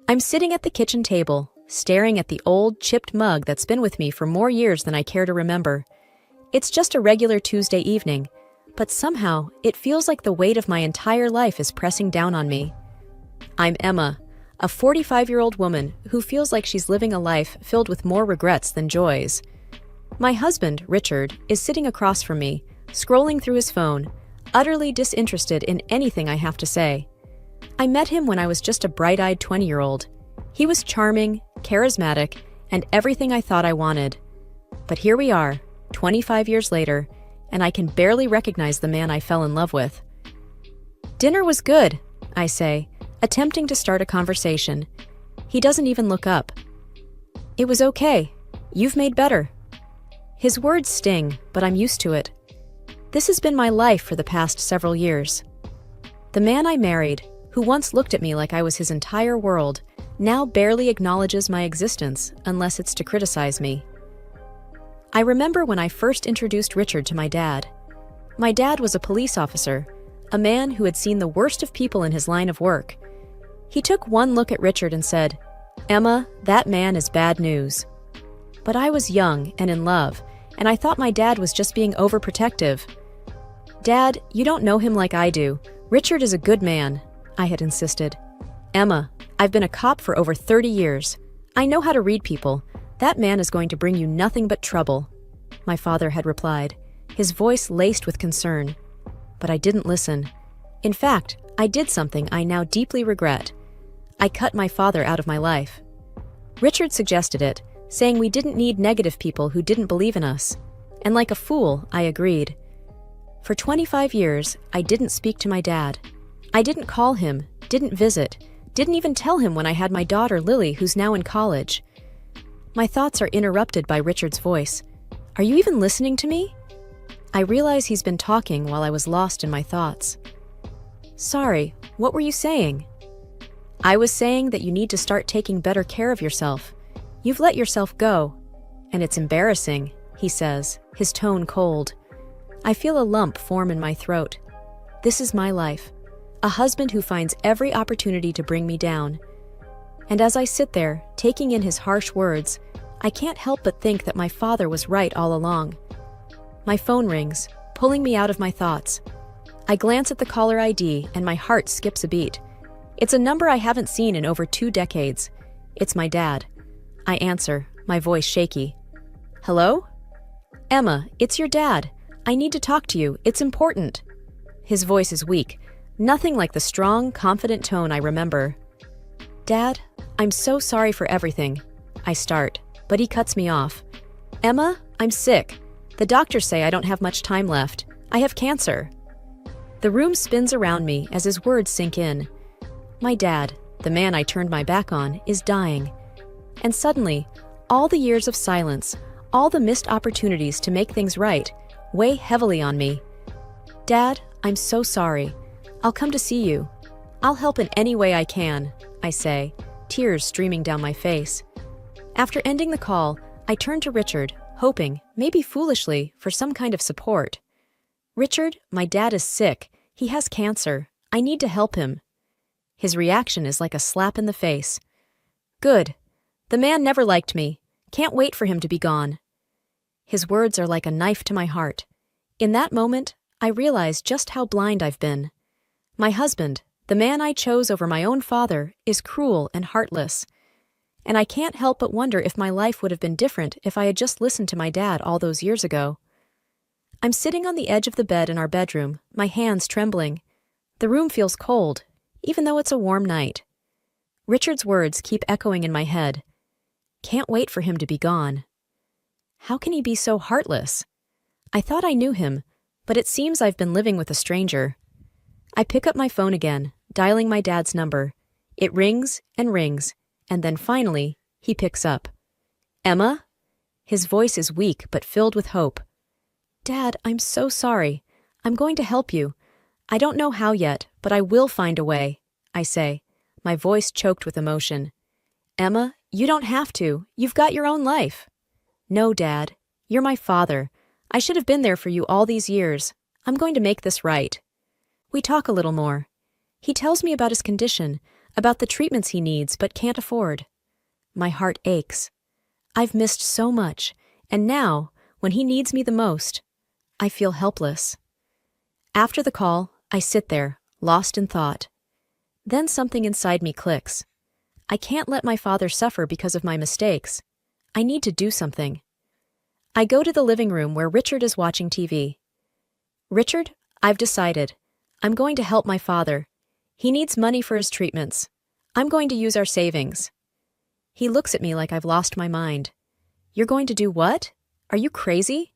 I'm sitting at the kitchen table, staring at the old, chipped mug that's been with me for more years than I care to remember. It's just a regular Tuesday evening, but somehow it feels like the weight of my entire life is pressing down on me. I'm Emma, a 45-year-old woman who feels like she's living a life filled with more regrets than joys. My husband, Richard, is sitting across from me, scrolling through his phone, utterly disinterested in anything I have to say. I met him when I was just a bright-eyed 20-year-old. He was charming, charismatic, and everything I thought I wanted. But here we are, 25 years later, and I can barely recognize the man I fell in love with. "Dinner was good," I say, attempting to start a conversation. He doesn't even look up. "It was okay. You've made better." His words sting, but I'm used to it. This has been my life for the past several years. The man I married, who once looked at me like I was his entire world, now barely acknowledges my existence unless it's to criticize me. I remember when I first introduced Richard to my dad. My dad was a police officer, a man who had seen the worst of people in his line of work. He took one look at Richard and said, "Emma, that man is bad news." But I was young and in love, and I thought my dad was just being overprotective. "Dad, you don't know him like I do. Richard is a good man," I had insisted. "Emma, I've been a cop for over 30 years. I know how to read people. That man is going to bring you nothing but trouble," my father had replied, his voice laced with concern. But I didn't listen. In fact, I did something I now deeply regret. I cut my father out of my life. Richard suggested it, saying we didn't need negative people who didn't believe in us. And like a fool, I agreed. For 25 years, I didn't speak to my dad. I didn't call him, didn't visit, didn't even tell him when I had my daughter Lily, who's now in college. My thoughts are interrupted by Richard's voice. "Are you even listening to me?" I realize he's been talking while I was lost in my thoughts. "Sorry, what were you saying?" "I was saying that you need to start taking better care of yourself. You've let yourself go. And it's embarrassing," he says, his tone cold. I feel a lump form in my throat. This is my life. A husband who finds every opportunity to bring me down. And as I sit there, taking in his harsh words, I can't help but think that my father was right all along. My phone rings, pulling me out of my thoughts. I glance at the caller ID and my heart skips a beat. It's a number I haven't seen in over 2 decades. It's my dad. I answer, my voice shaky. "Hello?" "Emma, it's your dad. I need to talk to you. It's important." His voice is weak, nothing like the strong, confident tone I remember. "Dad, I'm so sorry for everything." I start, but he cuts me off. "Emma, I'm sick. The doctors say I don't have much time left. I have cancer." The room spins around me as his words sink in. My dad, the man I turned my back on, is dying. And suddenly, all the years of silence, all the missed opportunities to make things right, weigh heavily on me. "Dad, I'm so sorry. I'll come to see you. I'll help in any way I can," I say, tears streaming down my face. After ending the call, I turn to Richard, hoping, maybe foolishly, for some kind of support. "Richard, my dad is sick. He has cancer. I need to help him." His reaction is like a slap in the face. "Good. The man never liked me. Can't wait for him to be gone." His words are like a knife to my heart. In that moment, I realize just how blind I've been. My husband, the man I chose over my own father, is cruel and heartless. And I can't help but wonder if my life would have been different if I had just listened to my dad all those years ago. I'm sitting on the edge of the bed in our bedroom, my hands trembling. The room feels cold, even though it's a warm night. Richard's words keep echoing in my head. Can't wait for him to be gone. How can he be so heartless? I thought I knew him, but it seems I've been living with a stranger. I pick up my phone again, dialing my dad's number. It rings, and then finally, he picks up. "Emma?" His voice is weak but filled with hope. "Dad, I'm so sorry. I'm going to help you. I don't know how yet, but I will find a way," I say, my voice choked with emotion. "Emma, you don't have to. You've got your own life." "No, Dad. You're my father. I should have been there for you all these years. I'm going to make this right." We talk a little more. He tells me about his condition, about the treatments he needs but can't afford. My heart aches. I've missed so much, and now, when he needs me the most, I feel helpless. After the call, I sit there, lost in thought. Then something inside me clicks. I can't let my father suffer because of my mistakes. I need to do something. I go to the living room where Richard is watching TV. Richard, I've decided. I'm going to help my father. He needs money for his treatments. I'm going to use our savings. He looks at me like I've lost my mind. You're going to do what? Are you crazy?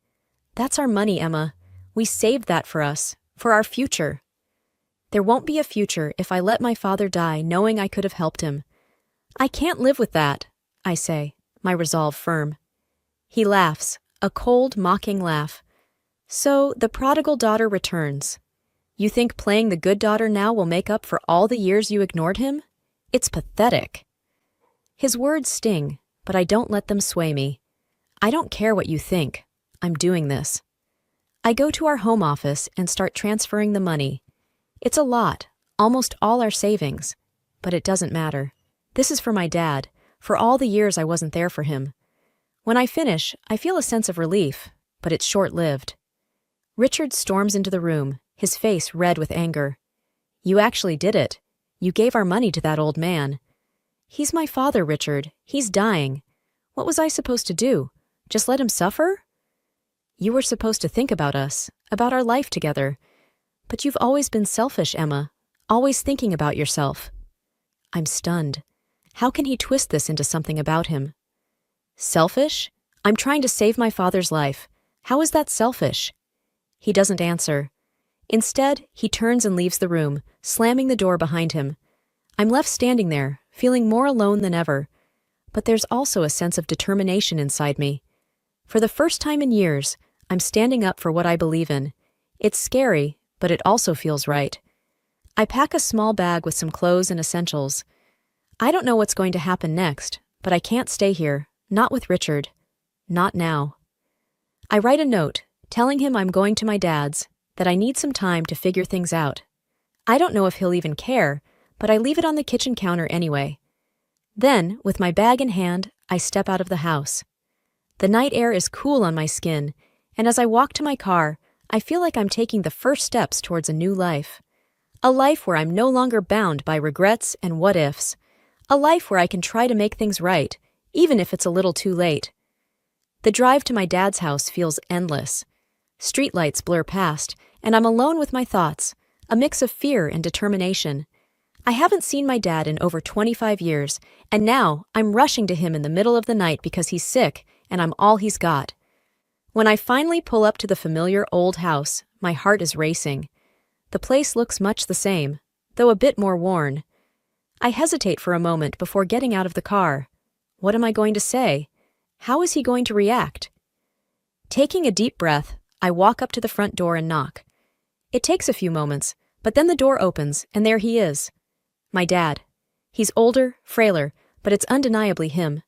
That's our money, Emma. We saved that for us, for our future. There won't be a future if I let my father die knowing I could have helped him. I can't live with that, I say, my resolve firm. He laughs, a cold, mocking laugh. So the prodigal daughter returns. You think playing the good daughter now will make up for all the years you ignored him? It's pathetic. His words sting, but I don't let them sway me. I don't care what you think. I'm doing this. I go to our home office and start transferring the money. It's a lot, almost all our savings. But it doesn't matter. This is for my dad, for all the years I wasn't there for him. When I finish, I feel a sense of relief, but it's short-lived. Richard storms into the room, his face red with anger. You actually did it. You gave our money to that old man. He's my father, Richard. He's dying. What was I supposed to do? Just let him suffer? You were supposed to think about us, about our life together. But you've always been selfish, Emma, always thinking about yourself. I'm stunned. How can he twist this into something about him? Selfish? I'm trying to save my father's life. How is that selfish? He doesn't answer. Instead, he turns and leaves the room, slamming the door behind him. I'm left standing there, feeling more alone than ever. But there's also a sense of determination inside me. For the first time in years, I'm standing up for what I believe in. It's scary, but it also feels right. I pack a small bag with some clothes and essentials. I don't know what's going to happen next, but I can't stay here, not with Richard. Not now. I write a note, telling him I'm going to my dad's, that I need some time to figure things out. I don't know if he'll even care, but I leave it on the kitchen counter anyway. Then, with my bag in hand, I step out of the house. The night air is cool on my skin, and as I walk to my car, I feel like I'm taking the first steps towards a new life. A life where I'm no longer bound by regrets and what-ifs. A life where I can try to make things right, even if it's a little too late. The drive to my dad's house feels endless. Streetlights blur past, and I'm alone with my thoughts, a mix of fear and determination. I haven't seen my dad in over 25 years, and now I'm rushing to him in the middle of the night because he's sick and I'm all he's got. When I finally pull up to the familiar old house, my heart is racing. The place looks much the same, though a bit more worn. I hesitate for a moment before getting out of the car. What am I going to say? How is he going to react? Taking a deep breath, I walk up to the front door and knock. It takes a few moments, but then the door opens, and there he is. My dad. He's older, frailer, but it's undeniably him.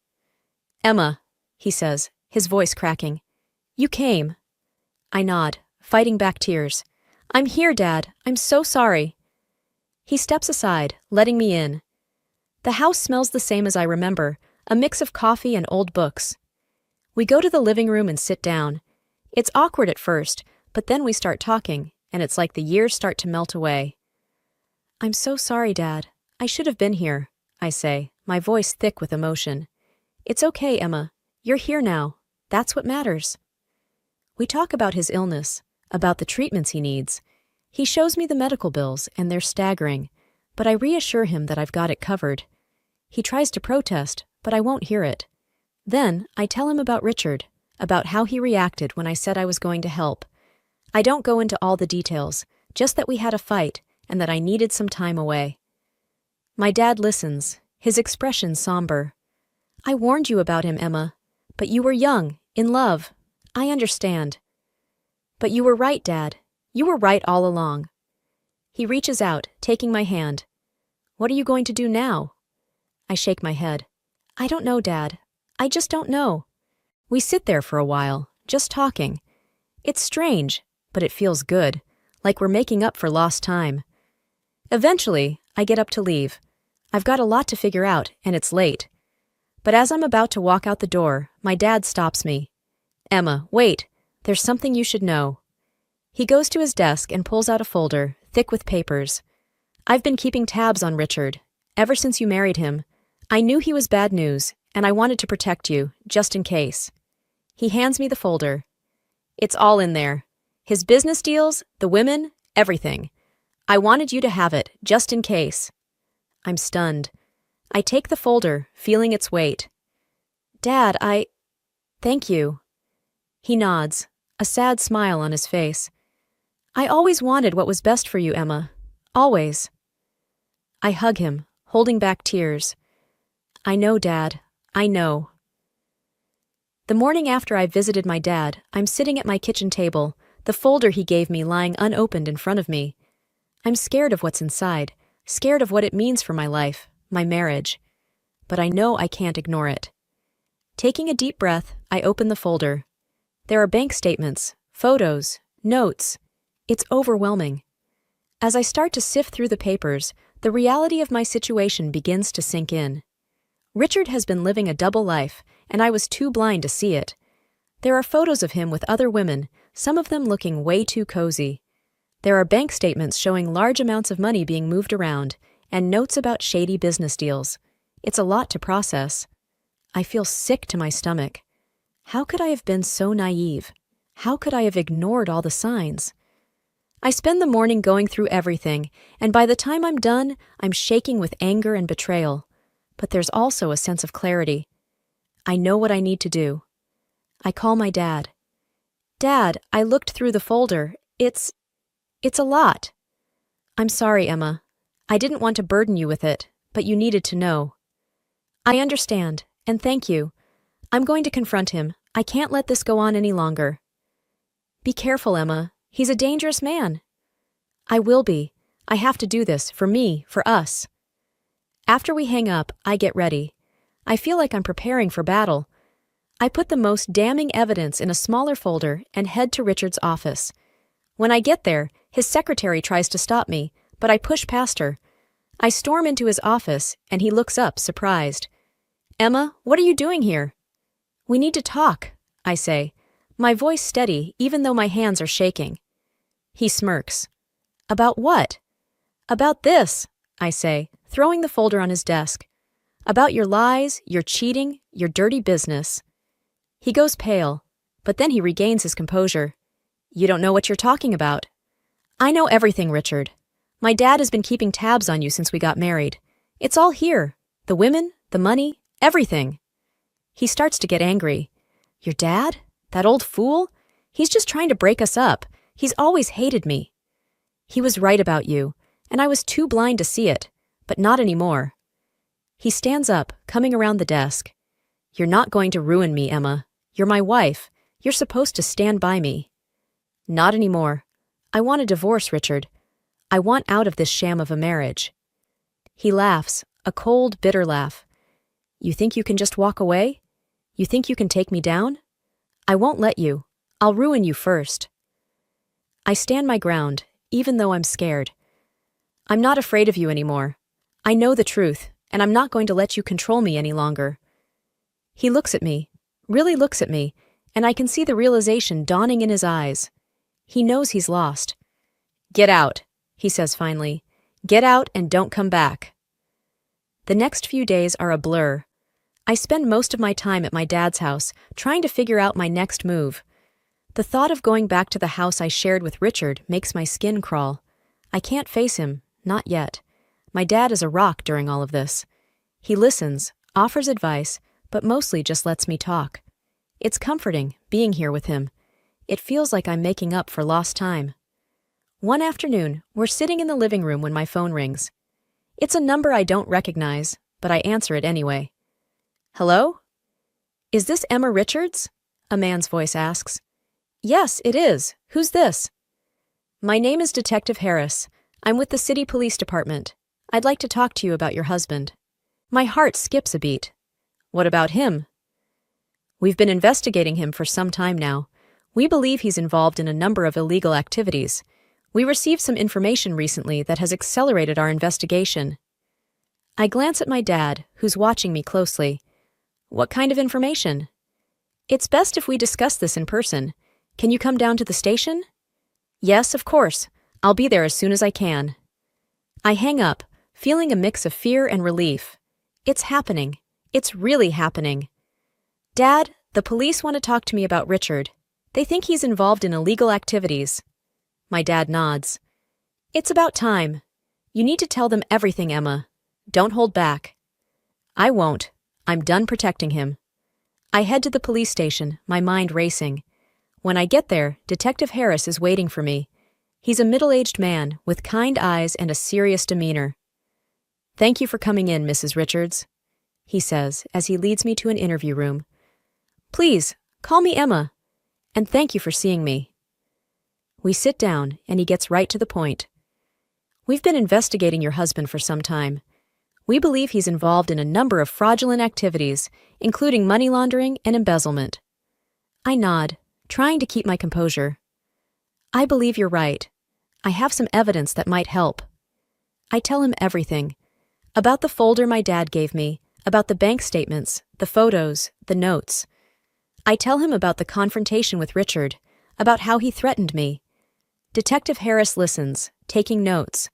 Emma, he says, his voice cracking. You came. I nod, fighting back tears. I'm here, Dad. I'm so sorry. He steps aside, letting me in. The house smells the same as I remember, a mix of coffee and old books. We go to the living room and sit down. It's awkward at first, but then we start talking, and it's like the years start to melt away. I'm so sorry, Dad. I should have been here, I say, my voice thick with emotion. It's okay, Emma. You're here now. That's what matters. We talk about his illness, about the treatments he needs. He shows me the medical bills, and they're staggering, but I reassure him that I've got it covered. He tries to protest, but I won't hear it. Then I tell him about Richard, about how he reacted when I said I was going to help. I don't go into all the details, just that we had a fight and that I needed some time away. My dad listens, his expression somber. I warned you about him, Emma, but you were young, in love. I understand. But you were right, Dad. You were right all along. He reaches out, taking my hand. What are you going to do now? I shake my head. I don't know, Dad. I just don't know. We sit there for a while, just talking. It's strange, but it feels good, like we're making up for lost time. Eventually, I get up to leave. I've got a lot to figure out, and it's late. But as I'm about to walk out the door, my dad stops me. Emma, wait, there's something you should know. He goes to his desk and pulls out a folder, thick with papers. I've been keeping tabs on Richard, ever since you married him. I knew he was bad news, and I wanted to protect you, just in case. He hands me the folder. It's all in there. His business deals, the women, everything. I wanted you to have it, just in case. I'm stunned. I take the folder, feeling its weight. Dad, Thank you. He nods, a sad smile on his face. I always wanted what was best for you, Emma. Always. I hug him, holding back tears. I know, Dad. I know. The morning after I visited my dad, I'm sitting at my kitchen table, the folder he gave me lying unopened in front of me. I'm scared of what's inside, scared of what it means for my life, my marriage. But I know I can't ignore it. Taking a deep breath, I open the folder. There are bank statements, photos, notes. It's overwhelming. As I start to sift through the papers, the reality of my situation begins to sink in. Richard has been living a double life, and I was too blind to see it. There are photos of him with other women, some of them looking way too cozy. There are bank statements showing large amounts of money being moved around, and notes about shady business deals. It's a lot to process. I feel sick to my stomach. How could I have been so naive? How could I have ignored all the signs? I spend the morning going through everything, and by the time I'm done, I'm shaking with anger and betrayal. But there's also a sense of clarity. I know what I need to do. I call my dad. Dad, I looked through the folder. It's a lot. I'm sorry, Emma. I didn't want to burden you with it, but you needed to know. I understand, and thank you. I'm going to confront him. I can't let this go on any longer. Be careful, Emma. He's a dangerous man. I will be. I have to do this, for me, for us. After we hang up, I get ready. I feel like I'm preparing for battle. I put the most damning evidence in a smaller folder and head to Richard's office. When I get there, his secretary tries to stop me, but I push past her. I storm into his office, and he looks up, surprised. Emma, what are you doing here? We need to talk, I say, my voice steady even though my hands are shaking. He smirks. About what? About this, I say, throwing the folder on his desk. About your lies, your cheating, your dirty business. He goes pale, but then he regains his composure. You don't know what you're talking about. I know everything, Richard. My dad has been keeping tabs on you since we got married. It's all here. The women, the money, everything. He starts to get angry. Your dad? That old fool? He's just trying to break us up. He's always hated me. He was right about you, and I was too blind to see it, but not anymore. He stands up, coming around the desk. You're not going to ruin me, Emma. You're my wife. You're supposed to stand by me. Not anymore. I want a divorce, Richard. I want out of this sham of a marriage. He laughs, a cold, bitter laugh. You think you can just walk away? You think you can take me down? I won't let you. I'll ruin you first. I stand my ground, even though I'm scared. I'm not afraid of you anymore. I know the truth, and I'm not going to let you control me any longer. He looks at me, really looks at me, and I can see the realization dawning in his eyes. He knows he's lost. Get out, he says finally. Get out and don't come back. The next few days are a blur. I spend most of my time at my dad's house, trying to figure out my next move. The thought of going back to the house I shared with Richard makes my skin crawl. I can't face him, not yet. My dad is a rock during all of this. He listens, offers advice, but mostly just lets me talk. It's comforting, being here with him. It feels like I'm making up for lost time. One afternoon, we're sitting in the living room when my phone rings. It's a number I don't recognize, but I answer it anyway. Hello? Is this Emma Richards? A man's voice asks. Yes, it is. Who's this? My name is Detective Harris. I'm with the City Police Department. I'd like to talk to you about your husband. My heart skips a beat. What about him? We've been investigating him for some time now. We believe he's involved in a number of illegal activities. We received some information recently that has accelerated our investigation. I glance at my dad, who's watching me closely. What kind of information? It's best if we discuss this in person. Can you come down to the station? Yes, of course. I'll be there as soon as I can. I hang up, feeling a mix of fear and relief. It's happening. It's really happening. Dad, the police want to talk to me about Richard. They think he's involved in illegal activities. My dad nods. It's about time. You need to tell them everything, Emma. Don't hold back. I won't. I'm done protecting him. I head to the police station, my mind racing. When I get there, Detective Harris is waiting for me. He's a middle-aged man with kind eyes and a serious demeanor. Thank you for coming in, Mrs. Richards, he says as he leads me to an interview room. Please, call me Emma, and thank you for seeing me. We sit down, and he gets right to the point. We've been investigating your husband for some time. We believe he's involved in a number of fraudulent activities, including money laundering and embezzlement. I nod, trying to keep my composure. I believe you're right. I have some evidence that might help. I tell him everything. About the folder my dad gave me, about the bank statements, the photos, the notes. I tell him about the confrontation with Richard, about how he threatened me. Detective Harris listens, taking notes.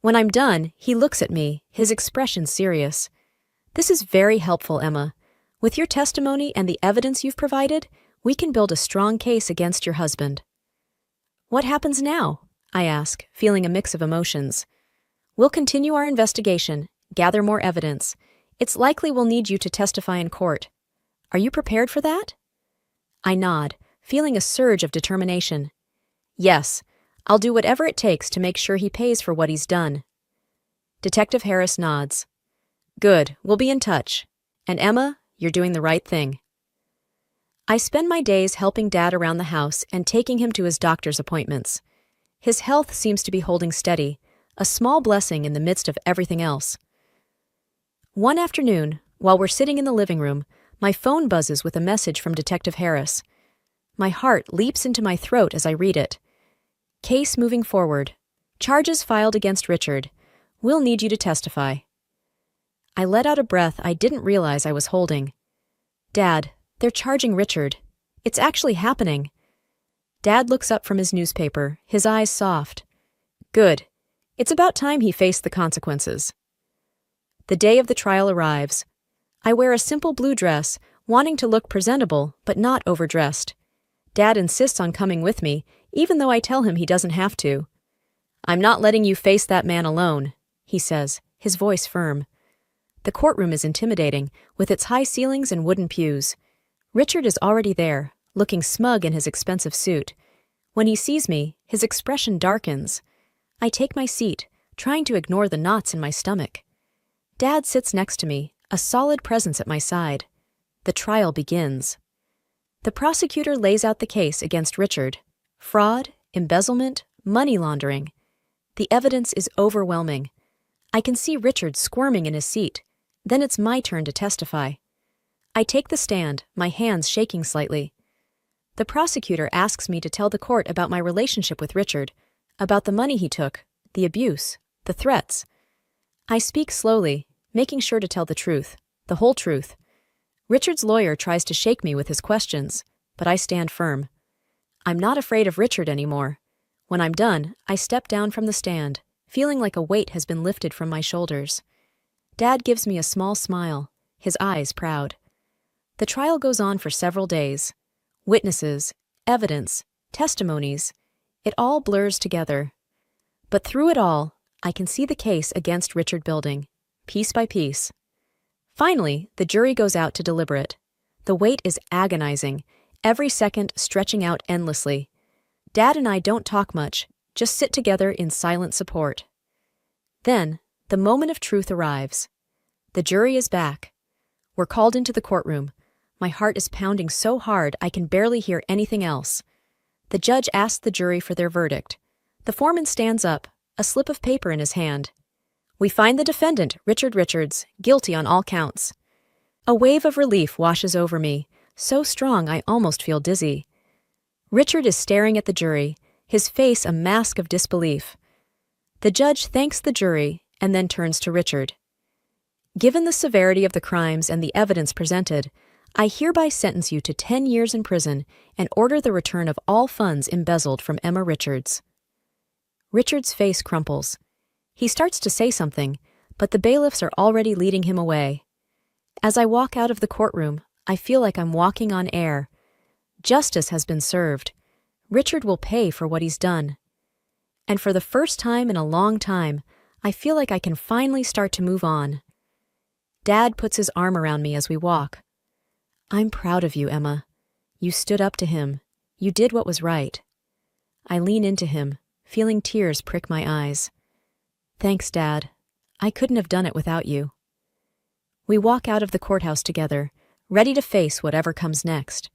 When I'm done, he looks at me, his expression serious. This is very helpful, Emma. With your testimony and the evidence you've provided, we can build a strong case against your husband. What happens now? I ask, feeling a mix of emotions. We'll continue our investigation, gather more evidence. It's likely we'll need you to testify in court. Are you prepared for that? I nod, feeling a surge of determination. Yes, I'll do whatever it takes to make sure he pays for what he's done. Detective Harris nods. Good, we'll be in touch. And Emma, you're doing the right thing. I spend my days helping Dad around the house and taking him to his doctor's appointments. His health seems to be holding steady, a small blessing in the midst of everything else. One afternoon, while we're sitting in the living room, my phone buzzes with a message from Detective Harris. My heart leaps into my throat as I read it. Case moving forward. Charges filed against Richard. We'll need you to testify. I let out a breath I didn't realize I was holding. Dad, they're charging Richard. It's actually happening. Dad looks up from his newspaper, his eyes soft. Good. It's about time he faced the consequences. The day of the trial arrives. I wear a simple blue dress, wanting to look presentable, but not overdressed. Dad insists on coming with me, even though I tell him he doesn't have to. I'm not letting you face that man alone, he says, his voice firm. The courtroom is intimidating, with its high ceilings and wooden pews. Richard is already there, looking smug in his expensive suit. When he sees me, his expression darkens. I take my seat, trying to ignore the knots in my stomach. Dad sits next to me, a solid presence at my side. The trial begins. The prosecutor lays out the case against Richard. Fraud, embezzlement, money laundering. The evidence is overwhelming. I can see Richard squirming in his seat. Then it's my turn to testify. I take the stand, my hands shaking slightly. The prosecutor asks me to tell the court about my relationship with Richard, about the money he took, the abuse, the threats. I speak slowly, making sure to tell the truth, the whole truth. Richard's lawyer tries to shake me with his questions, but I stand firm. I'm not afraid of Richard anymore. When I'm done, I step down from the stand, feeling like a weight has been lifted from my shoulders. Dad gives me a small smile, his eyes proud. The trial goes on for several days. Witnesses, evidence, testimonies, it all blurs together. But through it all, I can see the case against Richard building, piece by piece. Finally, the jury goes out to deliberate. The wait is agonizing, every second stretching out endlessly. Dad and I don't talk much, just sit together in silent support. Then, the moment of truth arrives. The jury is back. We're called into the courtroom. My heart is pounding so hard I can barely hear anything else. The judge asks the jury for their verdict. The foreman stands up, a slip of paper in his hand. We find the defendant, Richard Richards, guilty on all counts. A wave of relief washes over me, so strong I almost feel dizzy. Richard is staring at the jury, his face a mask of disbelief. The judge thanks the jury and then turns to Richard. Given the severity of the crimes and the evidence presented, I hereby sentence you to 10 years in prison and order the return of all funds embezzled from Emma Richards. Richards' face crumples. He starts to say something, but the bailiffs are already leading him away. As I walk out of the courtroom, I feel like I'm walking on air. Justice has been served. Richard will pay for what he's done. And for the first time in a long time, I feel like I can finally start to move on. Dad puts his arm around me as we walk. I'm proud of you, Emma. You stood up to him. You did what was right. I lean into him, feeling tears prick my eyes. Thanks, Dad. I couldn't have done it without you. We walk out of the courthouse together, ready to face whatever comes next.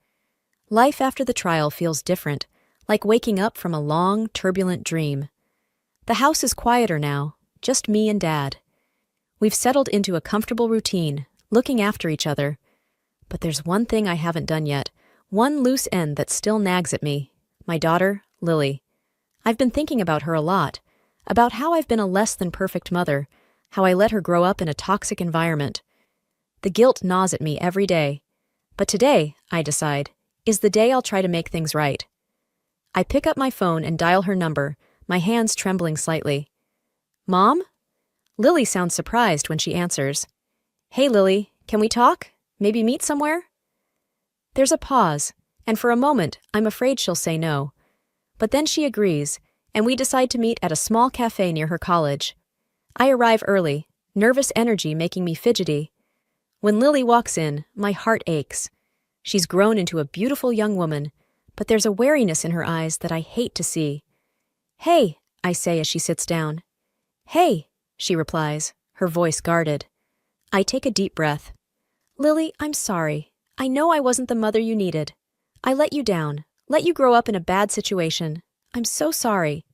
Life after the trial feels different, like waking up from a long, turbulent dream. The house is quieter now, just me and Dad. We've settled into a comfortable routine, looking after each other. But there's one thing I haven't done yet, one loose end that still nags at me. My daughter, Lily. I've been thinking about her a lot, about how I've been a less than perfect mother, how I let her grow up in a toxic environment. The guilt gnaws at me every day. But today, I decide, is the day I'll try to make things right. I pick up my phone and dial her number, my hands trembling slightly. Mom? Lily sounds surprised when she answers. Hey, Lily, can we talk? Maybe meet somewhere? There's a pause, and for a moment, I'm afraid she'll say no. But then she agrees, and we decide to meet at a small cafe near her college. I arrive early, nervous energy making me fidgety. When Lily walks in, my heart aches. She's grown into a beautiful young woman, but there's a wariness in her eyes that I hate to see. Hey, I say as she sits down. Hey, she replies, her voice guarded. I take a deep breath. Lily, I'm sorry. I know I wasn't the mother you needed. I let you down, let you grow up in a bad situation. I'm so sorry.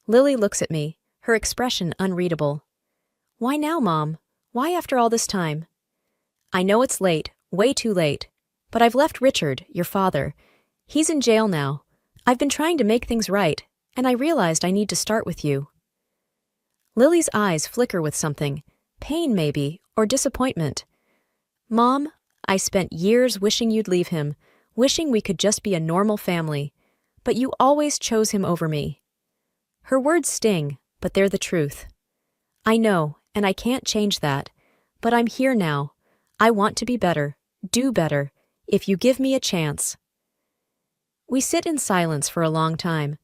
Lily looks at me, her expression unreadable. Why now, Mom? Why after all this time? I know it's late, way too late, but I've left Richard, your father. He's in jail now. I've been trying to make things right, and I realized I need to start with you. Lily's eyes flicker with something, pain maybe, or disappointment. Mom, I spent years wishing you'd leave him, wishing we could just be a normal family, but you always chose him over me. Her words sting, but they're the truth. I know, and I can't change that, but I'm here now. I want to be better, do better, if you give me a chance. We sit in silence for a long time.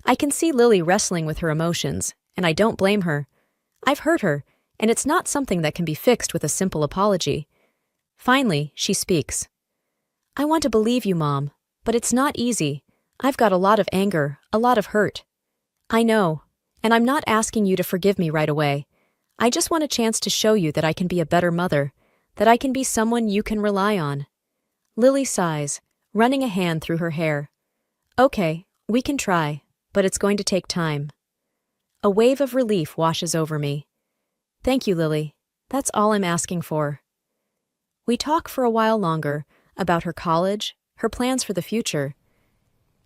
I can see Lily wrestling with her emotions, and I don't blame her. I've hurt her, and it's not something that can be fixed with a simple apology. Finally, she speaks. I want to believe you, Mom, but it's not easy. I've got a lot of anger, a lot of hurt. I know, and I'm not asking you to forgive me right away. I just want a chance to show you that I can be a better mother, that I can be someone you can rely on. Lily sighs, running a hand through her hair. Okay, we can try, but it's going to take time. A wave of relief washes over me. Thank you, Lily. That's all I'm asking for. We talk for a while longer about her college, her plans for the future.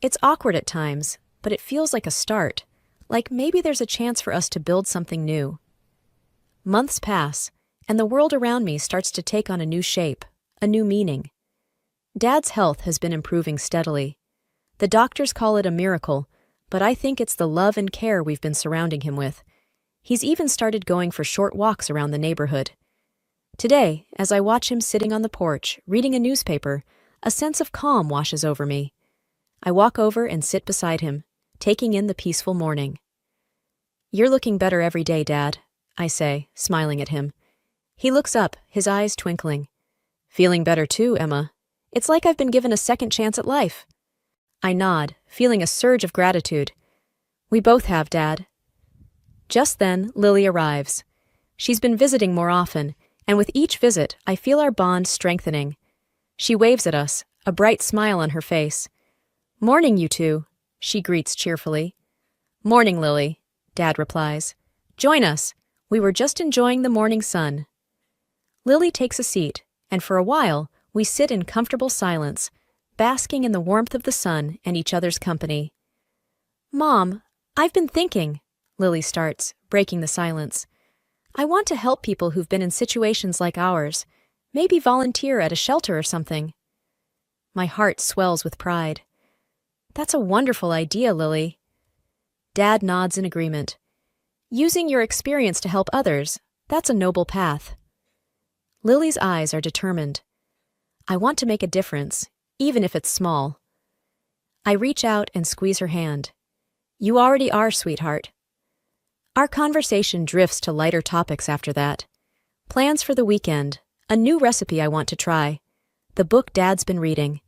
It's awkward at times, but it feels like a start, like maybe there's a chance for us to build something new. Months pass, and the world around me starts to take on a new shape, a new meaning. Dad's health has been improving steadily. The doctors call it a miracle, but I think it's the love and care we've been surrounding him with. He's even started going for short walks around the neighborhood. Today, as I watch him sitting on the porch, reading a newspaper, a sense of calm washes over me. I walk over and sit beside him, taking in the peaceful morning. You're looking better every day, Dad, I say, smiling at him. He looks up, his eyes twinkling. Feeling better too, Emma. It's like I've been given a second chance at life. I nod, feeling a surge of gratitude. We both have, Dad. Just then, Lily arrives. She's been visiting more often, and with each visit, I feel our bond strengthening. She waves at us, a bright smile on her face. Morning, you two, she greets cheerfully. Morning, Lily, Dad replies. Join us. We were just enjoying the morning sun. Lily takes a seat, and for a while, we sit in comfortable silence, basking in the warmth of the sun and each other's company. Mom, I've been thinking, Lily starts, breaking the silence. I want to help people who've been in situations like ours, maybe volunteer at a shelter or something. My heart swells with pride. That's a wonderful idea, Lily. Dad nods in agreement. Using your experience to help others, that's a noble path. Lily's eyes are determined. I want to make a difference, even if it's small. I reach out and squeeze her hand. You already are, sweetheart. Our conversation drifts to lighter topics after that. Plans for the weekend, a new recipe I want to try, the book Dad's been reading.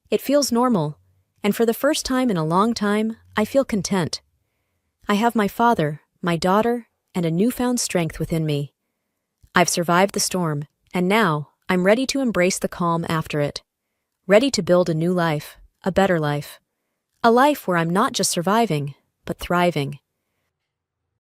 It feels normal, and for the first time in a long time, I feel content. I have my father, my daughter, and a newfound strength within me. I've survived the storm, and now I'm ready to embrace the calm after it. Ready to build a new life, a better life. A life where I'm not just surviving, but thriving.